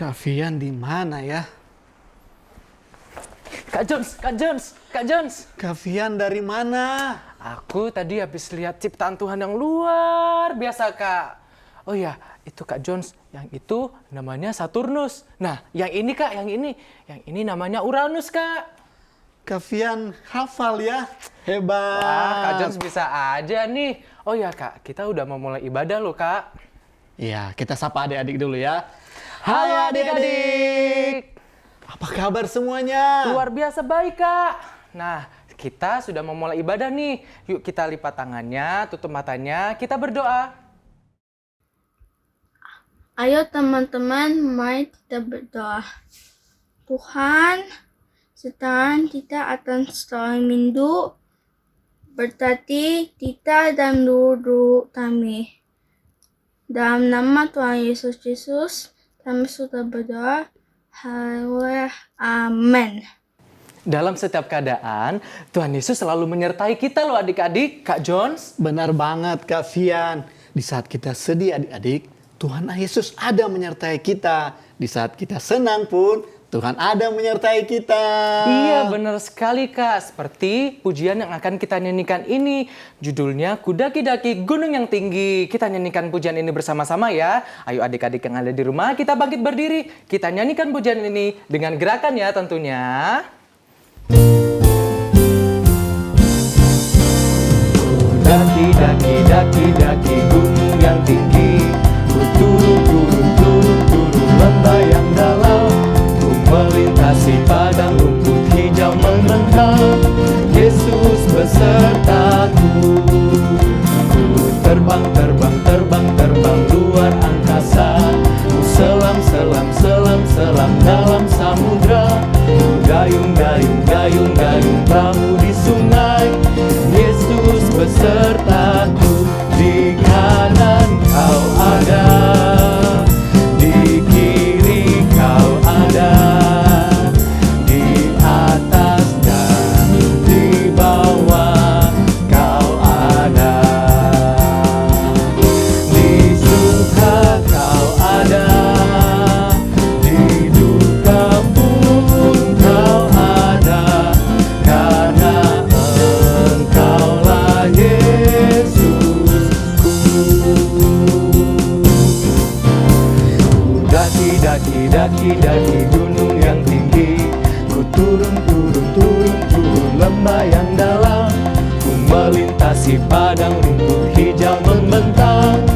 Kak Vian di mana ya? Kak Jones. Kak Vian dari mana? Aku tadi habis lihat ciptaan Tuhan yang luar biasa, Kak. Oh ya, itu Kak Jones. Yang itu namanya Saturnus. Nah, yang ini Kak, yang ini namanya Uranus, Kak. Kak Vian hafal ya? Hebat. Wah, Kak Jones bisa aja nih. Oh ya, Kak, kita udah mau mulai ibadah loh, Kak. Iya, kita sapa adik-adik dulu ya. Halo adik-adik. Apa kabar semuanya? Luar biasa baik, Kak. Nah, kita sudah mau mulai ibadah nih. Yuk kita lipat tangannya, tutup matanya, kita berdoa. Ayo teman-teman, mari kita berdoa. Tuhan, sekarang kita akan setelah minggu berarti kita dan guru kami. Dalam nama Tuhan Yesus Kristus, kami sudah berdoa. Haleluya. Amin. Dalam setiap keadaan, Tuhan Yesus selalu menyertai kita loh adik-adik. Kak Jones. Benar banget Kak Vian. Di saat kita sedih adik-adik, Tuhan Yesus ada menyertai kita. Di saat kita senang pun, Tuhan ada menyertai kita. Iya benar sekali Kak. Seperti pujian yang akan kita nyanyikan ini. Judulnya Kudaki-daki Gunung yang Tinggi. Kita nyanyikan pujian ini bersama-sama ya. Ayo adik-adik yang ada di rumah kita bangkit berdiri. Kita nyanyikan pujian ini dengan gerakan ya tentunya. Daki gunung yang tinggi, ku turun lembah yang dalam, ku melintasi padang rumput hijau membentang. Yesus besertaku, ku terbang luar angkasa, ku selam dalam samudra, ku gayung perahu di sungai. Yesus besertaku, di kanan kau ada, di kiri kau ada, di atas dan di bawah kau ada, di suka kau ada, di duka pun kau ada, karena Engkaulah Yesusku. Daki gunung yang tinggi, ku turun lembah yang dalam, ku melintasi padang rumput hijau membentang.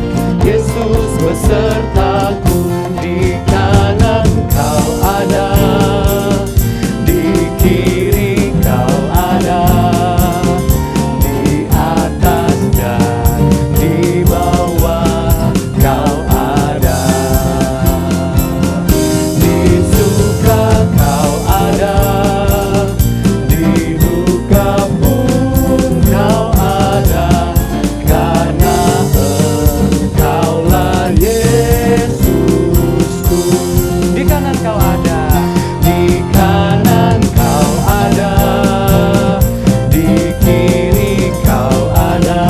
Yesus besertaku, di kanan kau ada, di kiri kau ada, di atas dan di bawah kau ada, di suka kau ada, di duka pun kau ada, karena Engkaulah Yesusku. Di kanan kau ada, di kanan kau ada, di kiri kau ada,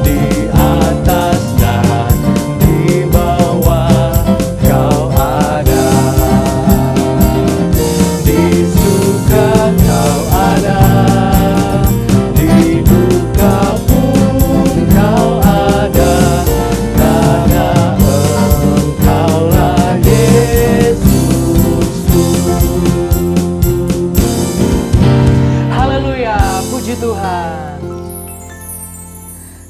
di atas dan di bawah kau ada, di suka kau ada, di duka pun kau ada, karena Engkaulah Yesusku. Haleluya, puji Tuhan.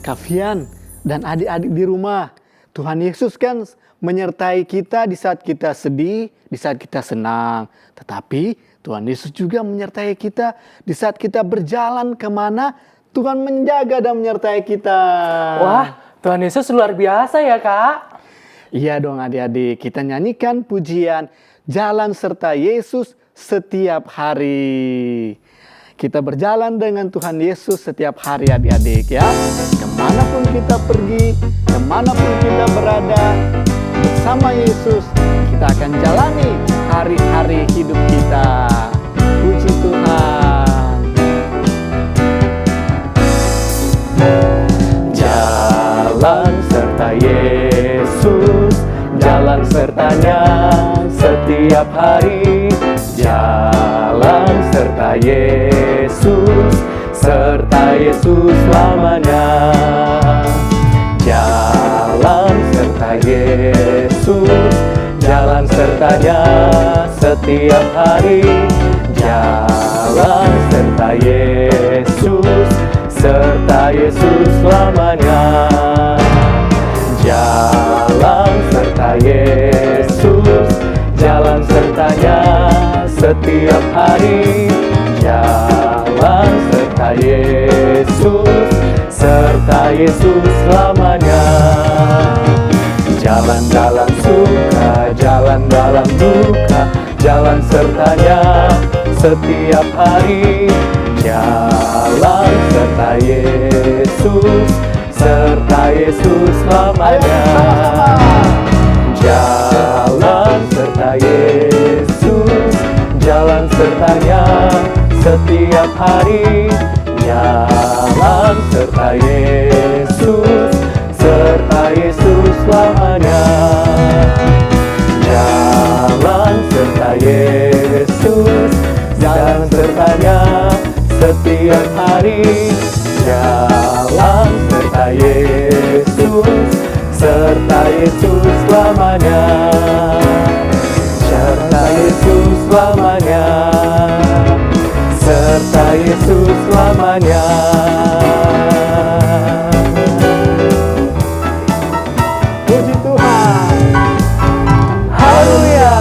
Kak Vian dan adik-adik di rumah, Tuhan Yesus kan menyertai kita di saat kita sedih, di saat kita senang. Tetapi Tuhan Yesus juga menyertai kita di saat kita berjalan kemana, Tuhan menjaga dan menyertai kita. Wah, Tuhan Yesus luar biasa ya Kak. Iya dong adik-adik, kita nyanyikan pujian Jalan serta Yesus setiap hari. Kita berjalan dengan Tuhan Yesus setiap hari adik-adik ya. Kemanapun kita pergi, kemanapun kita berada, bersama Yesus kita akan jalani hari-hari hidup kita. Puji Tuhan. Jalan serta Yesus, jalan jalan sertanya setiap hari. Jalan serta Yesus selamanya. Jalan serta Yesus, jalan sertanya setiap hari. Jalan serta Yesus selamanya. Jalan serta Yesus, jalan sertanya setiap hari. Jalan serta Yesus selamanya. Jalan dalam suka, jalan dalam duka, jalan sertanya setiap hari. Jalan serta Yesus selamanya. Jalan serta Yesus, jalan sertanya setiap hari. Jalan serta Yesus selamanya. Jalan serta Yesus, jalan sertanya setiap hari. Jalan serta Yesus selamanya. Serta Yesus selamanya. Serta Yesus selamanya. Puji Tuhan. Haleluya.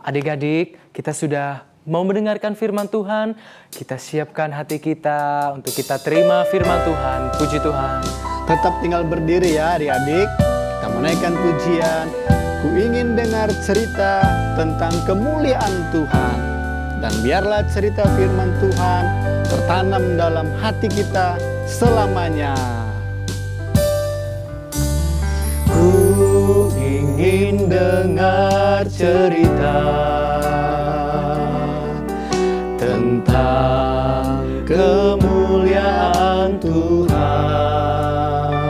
Adik-adik, kita sudah mau mendengarkan firman Tuhan. Kita siapkan hati kita untuk kita terima firman Tuhan. Puji Tuhan. Tetap tinggal berdiri ya adik-adik. Kita menaikkan pujian. Ku ingin dengar cerita tentang kemuliaan Tuhan. Dan biarlah cerita firman Tuhan tertanam dalam hati kita selamanya. Ku ingin dengar cerita tentang kemuliaan Tuhan.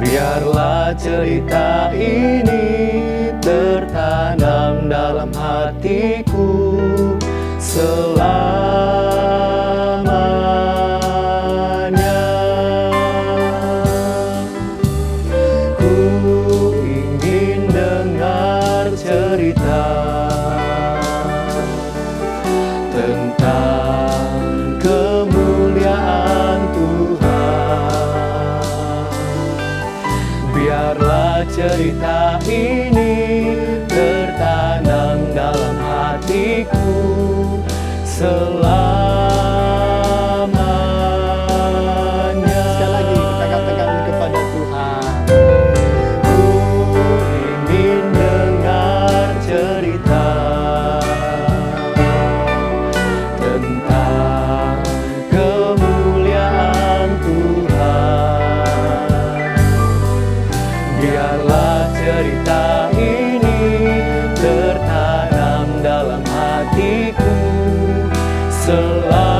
Biarlah cerita ini tertanam dalam hatiku selamanya. Ku ingin dengar cerita tentang kemuliaan Tuhan. Biarlah cerita ini tertanam dalam hatiku selamanya. Sekali lagi kita katakan kepada Tuhan. Ku ingin dengar cerita tentang kemuliaan Tuhan. Biarlah cerita ini tertanam dalam hatiku selamanya.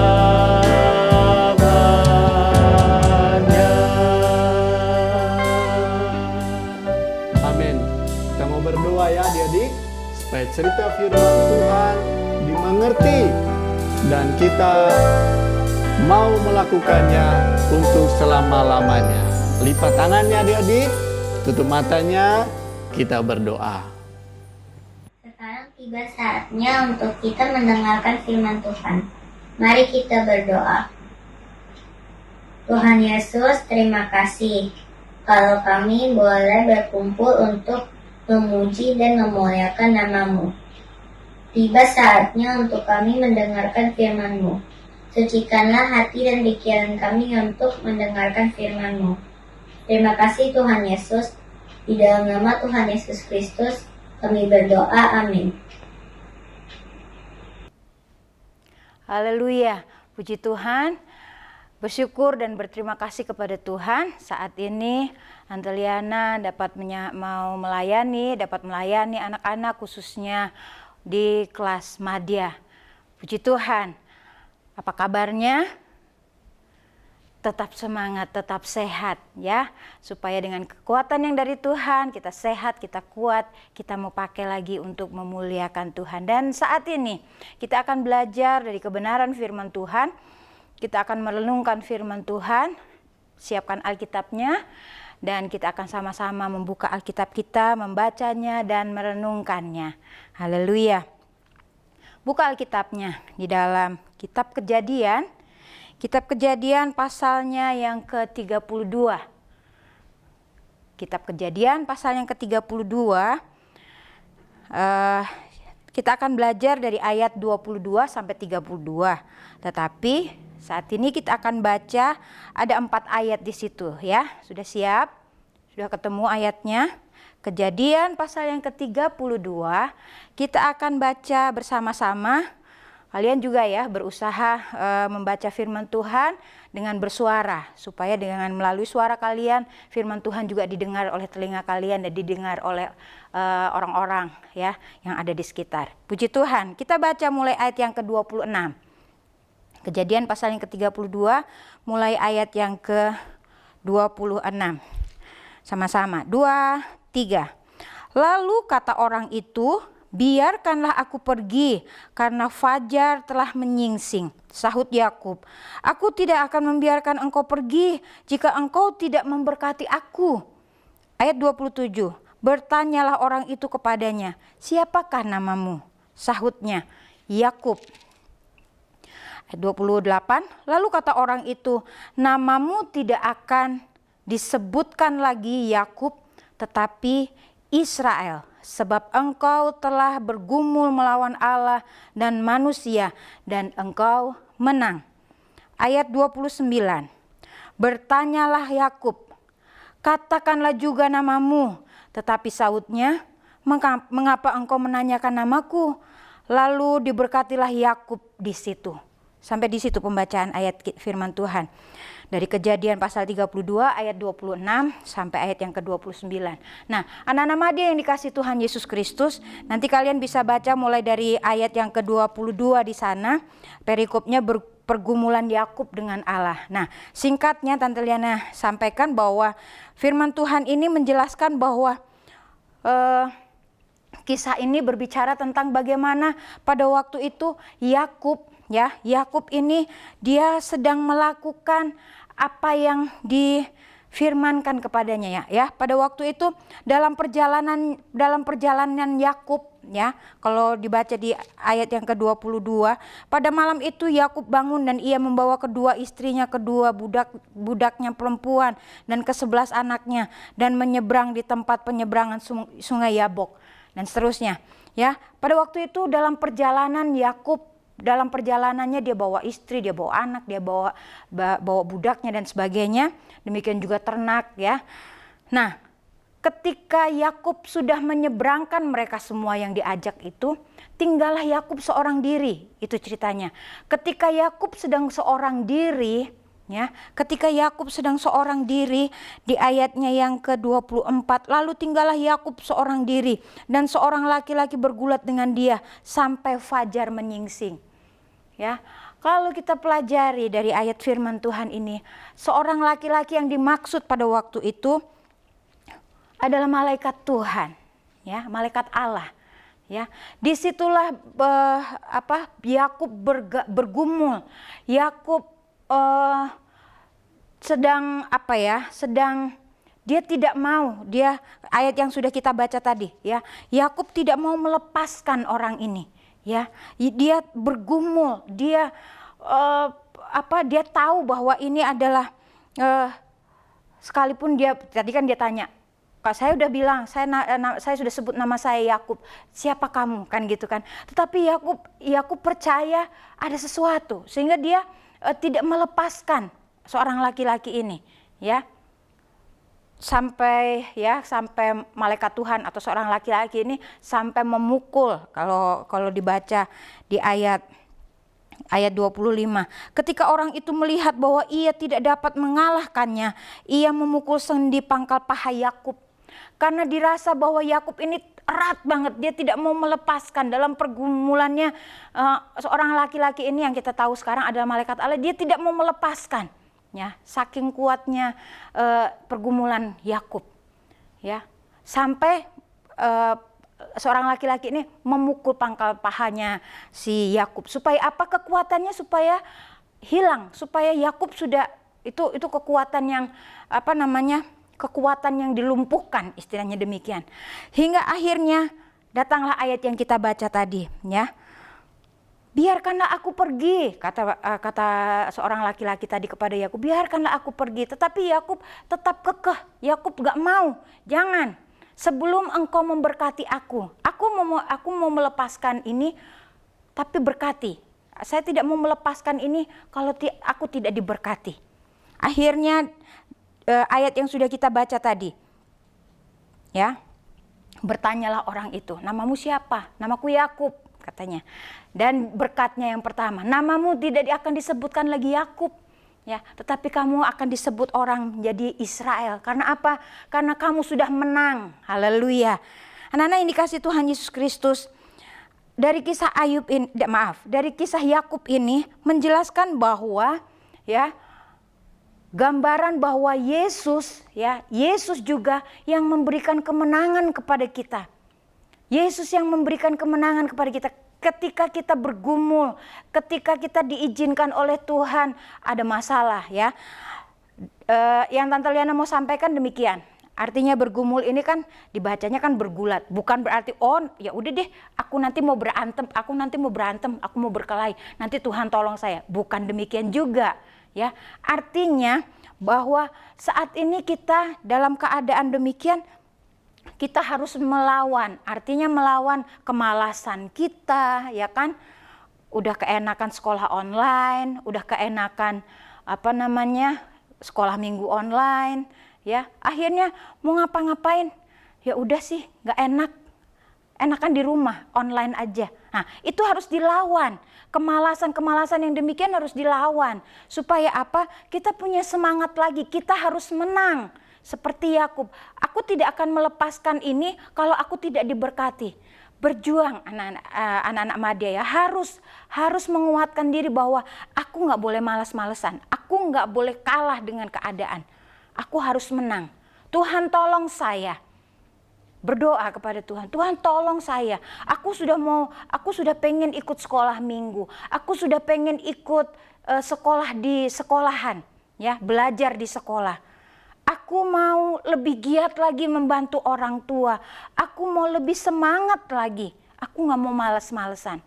Amin. Kita mau berdoa ya adik-adik, supaya cerita firman Tuhan dimengerti dan kita mau melakukannya untuk selama-lamanya. Lipat tangannya adik-adik, tutup matanya, kita berdoa. Sekarang tiba saatnya untuk kita mendengarkan firman Tuhan. Mari kita berdoa. Tuhan Yesus, terima kasih kalau kami boleh berkumpul untuk memuji dan memuliakan nama-Mu. Tiba saatnya untuk kami mendengarkan firman-Mu. Sucikanlah hati dan pikiran kami untuk mendengarkan firman-Mu. Terima kasih Tuhan Yesus. Di dalam nama Tuhan Yesus Kristus, kami berdoa. Amin. Haleluya, puji Tuhan. Bersyukur dan berterima kasih kepada Tuhan. Saat ini Anteliana dapat mau melayani, anak-anak khususnya di kelas madya. Puji Tuhan. Apa kabarnya? tetap semangat, tetap sehat ya. Supaya dengan kekuatan yang dari Tuhan kita sehat, kita kuat, kita mau pakai lagi untuk memuliakan Tuhan. Dan saat ini kita akan belajar dari kebenaran firman Tuhan. Kita akan merenungkan firman Tuhan. Siapkan Alkitabnya dan kita akan sama-sama membuka Alkitab kita, membacanya dan merenungkannya. Haleluya. Buka Alkitabnya di dalam kitab Kejadian. Kitab Kejadian pasalnya yang ke-32. Kitab Kejadian pasal yang ke-32. Kita akan belajar dari ayat 22 sampai 32. Tetapi saat ini kita akan baca ada 4 ayat di situ ya. Sudah siap? Sudah ketemu ayatnya? Kejadian pasal yang ke-32. Kita akan baca bersama-sama. Kalian juga ya berusaha membaca firman Tuhan dengan bersuara. Supaya dengan melalui suara kalian firman Tuhan juga didengar oleh telinga kalian dan didengar oleh orang-orang ya yang ada di sekitar. Puji Tuhan. Kita baca mulai ayat yang ke-26. Kejadian pasal yang ke-32 mulai ayat yang ke-26. Sama-sama. 2, 3. Lalu kata orang itu, biarkanlah aku pergi karena fajar telah menyingsing. Sahut Yakub, aku tidak akan membiarkan engkau pergi jika engkau tidak memberkati aku. Ayat 27, bertanyalah orang itu kepadanya, siapakah namamu? Sahutnya, Yakub. Ayat 28, lalu kata orang itu, namamu tidak akan disebutkan lagi Yakub, tetapi Israel, sebab engkau telah bergumul melawan Allah dan manusia dan engkau menang. Ayat 29. Bertanyalah Yakub, katakanlah juga namamu, tetapi sahutnya, mengapa engkau menanyakan namaku? Lalu diberkatilah Yakub di situ. Sampai di situ pembacaan ayat firman Tuhan. Dari Kejadian pasal 32 ayat 26 sampai ayat yang ke-29. Nah, anak-anak Madi yang dikasih Tuhan Yesus Kristus, nanti kalian bisa baca mulai dari ayat yang ke-22 di sana. Perikopnya pergumulan Yakub dengan Allah. Nah, singkatnya Tante Liana sampaikan bahwa firman Tuhan ini menjelaskan bahwa kisah ini berbicara tentang bagaimana pada waktu itu Yakub ini dia sedang melakukan apa yang difirmankan kepadanya ya. Pada waktu itu dalam perjalanan Yakub ya, kalau dibaca di ayat yang ke-22, pada malam itu Yakub bangun dan ia membawa kedua istrinya, kedua budaknya perempuan dan ke-11 anaknya dan menyeberang di tempat penyeberangan sungai Yabok dan seterusnya ya. Pada waktu itu dalam perjalanan Yakub, dalam perjalanannya dia bawa istri, dia bawa anak, dia bawa budaknya dan sebagainya. Demikian juga ternak ya. Nah, ketika Yakub sudah menyeberangkan mereka semua yang diajak itu, tinggallah Yakub seorang diri. Itu ceritanya. Ketika Yakub sedang seorang diri, ya, ketika Yakub sedang seorang diri di ayatnya yang ke-24, lalu tinggallah Yakub seorang diri dan seorang laki-laki bergulat dengan dia sampai fajar menyingsing. Ya, kalau kita pelajari dari ayat firman Tuhan ini, seorang laki-laki yang dimaksud pada waktu itu adalah malaikat Tuhan, ya, malaikat Allah. Ya, disitulah Yakub bergumul. Yakub sedang dia tidak mau, ayat yang sudah kita baca tadi, ya, Yakub tidak mau melepaskan orang ini. Ya, dia bergumul, dia tahu bahwa ini adalah sekalipun dia tadi kan dia tanya, Kak, saya udah bilang, saya sudah sebut nama saya Yakub, siapa kamu kan gitu kan. Tetapi Yakub percaya ada sesuatu sehingga dia tidak melepaskan seorang laki-laki ini, ya. Sampai malaikat Tuhan atau seorang laki-laki ini sampai memukul, kalau dibaca di ayat 25. Ketika orang itu melihat bahwa ia tidak dapat mengalahkannya, ia memukul sendi pangkal paha Yakub. Karena dirasa bahwa Yakub ini erat banget, dia tidak mau melepaskan. Dalam pergumulannya seorang laki-laki ini yang kita tahu sekarang adalah malaikat Allah, dia tidak mau melepaskan. ya, saking kuatnya pergumulan Yakub, ya, sampai seorang laki-laki ini memukul pangkal pahanya si Yakub. Supaya apa? Kekuatannya supaya hilang, supaya Yakub sudah itu kekuatan yang kekuatan yang dilumpuhkan, istilahnya demikian. Hingga akhirnya datanglah ayat yang kita baca tadi, ya. Biarkanlah aku pergi, kata seorang laki-laki tadi kepada Yakub, biarkanlah aku pergi. Tetapi Yakub tetap kekeh. Yakub gak mau, jangan. Sebelum engkau memberkati aku mau melepaskan ini, tapi berkati. Saya tidak mau melepaskan ini kalau aku tidak diberkati. Akhirnya ayat yang sudah kita baca tadi, ya, bertanyalah orang itu, namamu siapa? Namaku Yakub, katanya. Dan berkatnya yang pertama, namamu tidak akan disebutkan lagi Yakub, ya, tetapi kamu akan disebut orang menjadi Israel. Karena apa? Karena kamu sudah menang. Haleluya. Anak-anak yang dikasih Tuhan Yesus Kristus, dari kisah dari kisah Yakub ini menjelaskan bahwa, ya, gambaran bahwa Yesus, ya, Yesus juga yang memberikan kemenangan kepada kita. Yesus yang memberikan kemenangan kepada kita. Ketika kita bergumul, ketika kita diizinkan oleh Tuhan ada masalah, ya. Yang Tante Liana mau sampaikan demikian. Artinya bergumul ini kan dibacanya kan bergulat, bukan berarti ya udah deh, aku nanti mau berantem, aku mau berkelahi, nanti Tuhan tolong saya. Bukan demikian juga, ya. Artinya bahwa saat ini kita dalam keadaan demikian, kita harus melawan, artinya melawan kemalasan kita, ya kan. Udah keenakan sekolah online, udah keenakan sekolah minggu online, ya. Akhirnya mau ngapa-ngapain, ya udah sih nggak enakan di rumah, online aja. Nah, itu harus dilawan. Kemalasan yang demikian harus dilawan. Supaya apa? Kita punya semangat lagi, kita harus menang. Seperti Yakub, aku tidak akan melepaskan ini kalau aku tidak diberkati. Berjuang anak-anak Madya, ya, harus menguatkan diri bahwa aku nggak boleh malas-malesan, aku nggak boleh kalah dengan keadaan, aku harus menang. Tuhan tolong saya. Berdoa kepada Tuhan, Tuhan tolong saya. Aku sudah pengen ikut sekolah minggu, aku sudah pengen ikut sekolah di sekolahan, ya, belajar di sekolah. Aku mau lebih giat lagi membantu orang tua. Aku mau lebih semangat lagi. Aku gak mau males-malesan.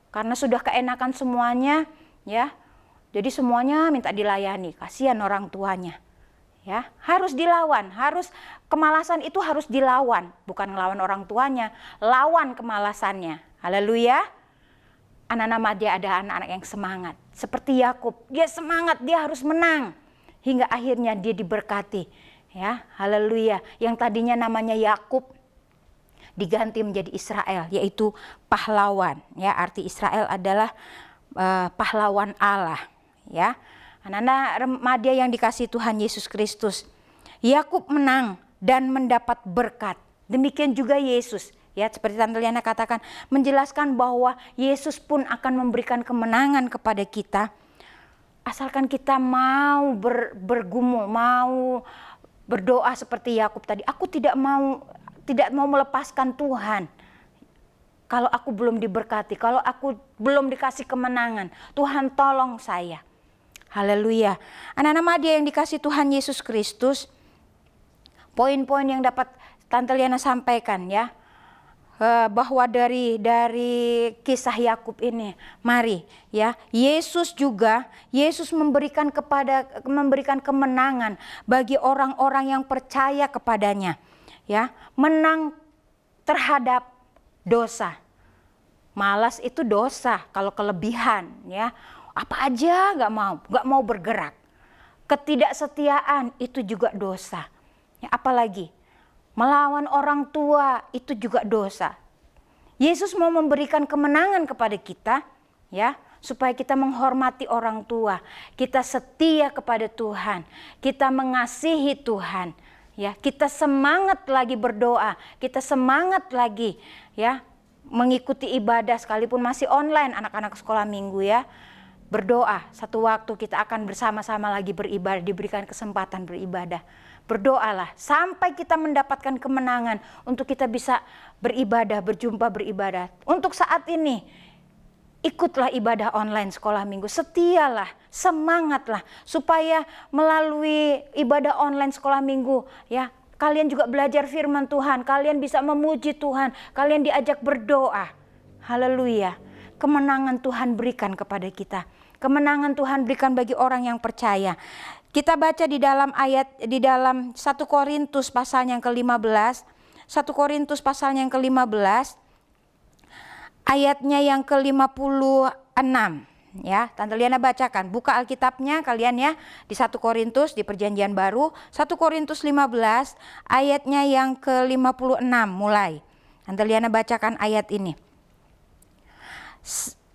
Karena sudah keenakan semuanya, ya. Jadi semuanya minta dilayani. Kasihan orang tuanya. Ya, harus dilawan. Kemalasan itu harus dilawan. Bukan ngelawan orang tuanya, lawan kemalasannya. Haleluya. Anak-anak Madya ada anak-anak yang semangat. Seperti Yakub, dia semangat, dia harus menang. Hingga akhirnya dia diberkati, ya, haleluya. Yang tadinya namanya Yakub diganti menjadi Israel, yaitu pahlawan, ya. Arti Israel adalah pahlawan Allah, ya. Anak-anak Madya yang dikasihi Tuhan Yesus Kristus, Yakub menang dan mendapat berkat. Demikian juga Yesus, ya, seperti Tante Liana katakan, menjelaskan bahwa Yesus pun akan memberikan kemenangan kepada kita. Asalkan kita mau bergumul, mau berdoa seperti Yakub tadi. Aku tidak mau melepaskan Tuhan. Kalau aku belum diberkati, kalau aku belum dikasih kemenangan, Tuhan tolong saya. Haleluya. Anak-anak Madya yang dikasih Tuhan Yesus Kristus, poin-poin yang dapat Tante Liana sampaikan, ya. Bahwa dari kisah Yakub ini, mari, ya, Yesus memberikan kemenangan bagi orang-orang yang percaya kepadanya, ya, menang terhadap dosa. Malas itu dosa kalau kelebihan, ya, apa aja nggak mau bergerak. Ketidaksetiaan itu juga dosa, ya, apalagi melawan orang tua itu juga dosa. Yesus mau memberikan kemenangan kepada kita, ya, supaya kita menghormati orang tua, kita setia kepada Tuhan, kita mengasihi Tuhan, ya, kita semangat lagi berdoa, kita semangat lagi, ya, mengikuti ibadah sekalipun masih online anak-anak sekolah minggu, ya. berdoa. Satu waktu kita akan bersama-sama lagi beribadah, diberikan kesempatan beribadah. Berdoalah sampai kita mendapatkan kemenangan untuk kita bisa beribadah, berjumpa beribadah. Untuk saat ini, ikutlah ibadah online sekolah minggu, setialah, semangatlah supaya melalui ibadah online sekolah minggu ya, kalian juga belajar firman Tuhan, kalian bisa memuji Tuhan, kalian diajak berdoa. Haleluya. Kemenangan Tuhan berikan kepada kita. Kemenangan Tuhan berikan bagi orang yang percaya. Kita baca di dalam dalam 1 Korintus pasalnya yang ke-15. 1 Korintus pasalnya yang ke-15. Ayatnya yang ke-56. Ya, Tante Liana bacakan. Buka Alkitabnya kalian ya di 1 Korintus di Perjanjian Baru. 1 Korintus 15 ayatnya yang ke-56 mulai. Tante Liana bacakan ayat ini.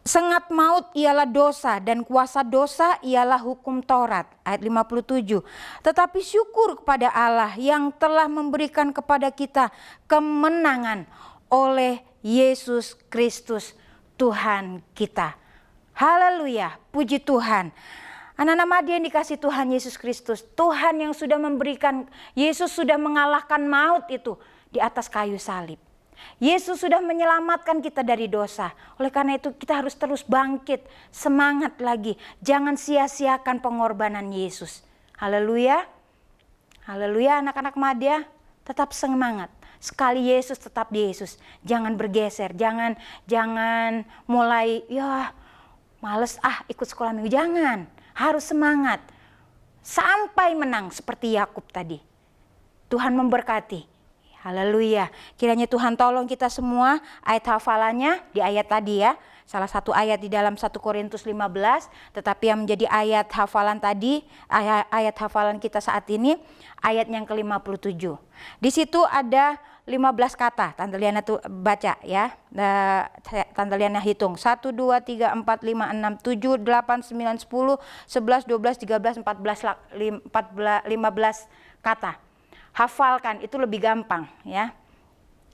Sengat maut ialah dosa dan kuasa dosa ialah hukum Taurat. Ayat 57. Tetapi syukur kepada Allah yang telah memberikan kepada kita kemenangan oleh Yesus Kristus Tuhan kita. Haleluya, puji Tuhan. Anak-anak Madia yang dikasih Tuhan Yesus Kristus. Tuhan yang sudah memberikan, Yesus sudah mengalahkan maut itu di atas kayu salib. Yesus sudah menyelamatkan kita dari dosa. Oleh karena itu kita harus terus bangkit, semangat lagi. Jangan sia-siakan pengorbanan Yesus. Haleluya. Haleluya anak-anak Madia, tetap semangat. Sekali Yesus tetap di Yesus. Jangan bergeser, jangan mulai ya males ikut sekolah minggu. Jangan, harus semangat. Sampai menang seperti Yakub tadi. Tuhan memberkati. Haleluya. Kiranya Tuhan tolong kita semua. Ayat hafalannya di ayat tadi ya. Salah satu ayat di dalam 1 Korintus 15. Tetapi yang menjadi ayat hafalan tadi, ayat hafalan kita saat ini, ayat yang ke-57. Di situ ada 15 kata. Tante Liana tuh baca ya. Tante Liana hitung. 1, 2, 3, 4, 5, 6, 7, 8, 9, 10, 11, 12, 13, 14, 15 kata. Hafalkan, itu lebih gampang ya.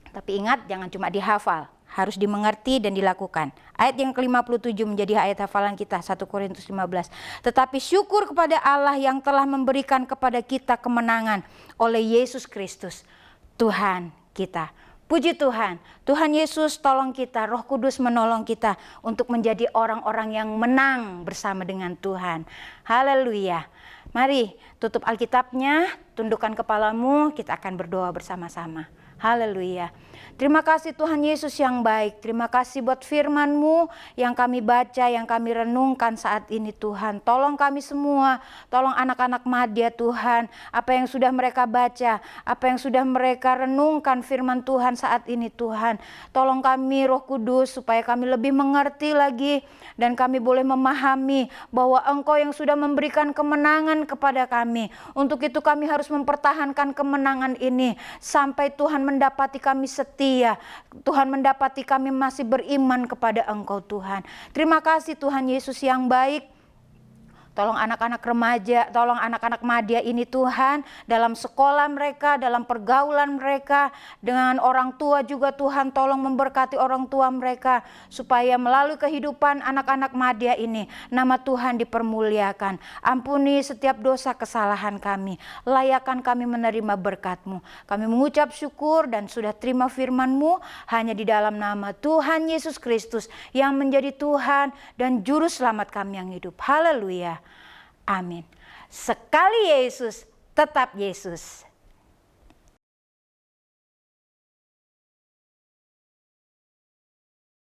Tapi ingat jangan cuma dihafal, harus dimengerti dan dilakukan. Ayat yang ke-57 menjadi ayat hafalan kita 1 Korintus 15. Tetapi syukur kepada Allah yang telah memberikan kepada kita kemenangan oleh Yesus Kristus Tuhan kita. Puji Tuhan, Tuhan Yesus tolong kita, Roh Kudus menolong kita untuk menjadi orang-orang yang menang bersama dengan Tuhan. Haleluya. Mari tutup Alkitabnya, tundukkan kepalamu, kita akan berdoa bersama-sama. Haleluya. Terima kasih Tuhan Yesus yang baik. Terima kasih buat firman-Mu yang kami baca, yang kami renungkan saat ini Tuhan. Tolong kami semua, tolong anak-anak Madia Tuhan. Apa yang sudah mereka baca, apa yang sudah mereka renungkan firman Tuhan saat ini Tuhan. Tolong kami Roh Kudus supaya kami lebih mengerti lagi. Dan kami boleh memahami bahwa Engkau yang sudah memberikan kemenangan kepada kami. Untuk itu kami harus mempertahankan kemenangan ini sampai Tuhan mendapati kami setia. Tuhan mendapati kami masih beriman kepada Engkau Tuhan. Terima kasih Tuhan Yesus yang baik. Tolong anak-anak remaja, tolong anak-anak Madia ini Tuhan, dalam sekolah mereka, dalam pergaulan mereka, dengan orang tua juga Tuhan, tolong memberkati orang tua mereka, supaya melalui kehidupan anak-anak Madia ini, nama Tuhan dipermuliakan. Ampuni setiap dosa kesalahan kami, layakkan kami menerima berkat-Mu. Kami mengucap syukur dan sudah terima firman-Mu, hanya di dalam nama Tuhan Yesus Kristus, yang menjadi Tuhan dan Juru Selamat kami yang hidup. Haleluya. Amin. Sekali Yesus, tetap Yesus.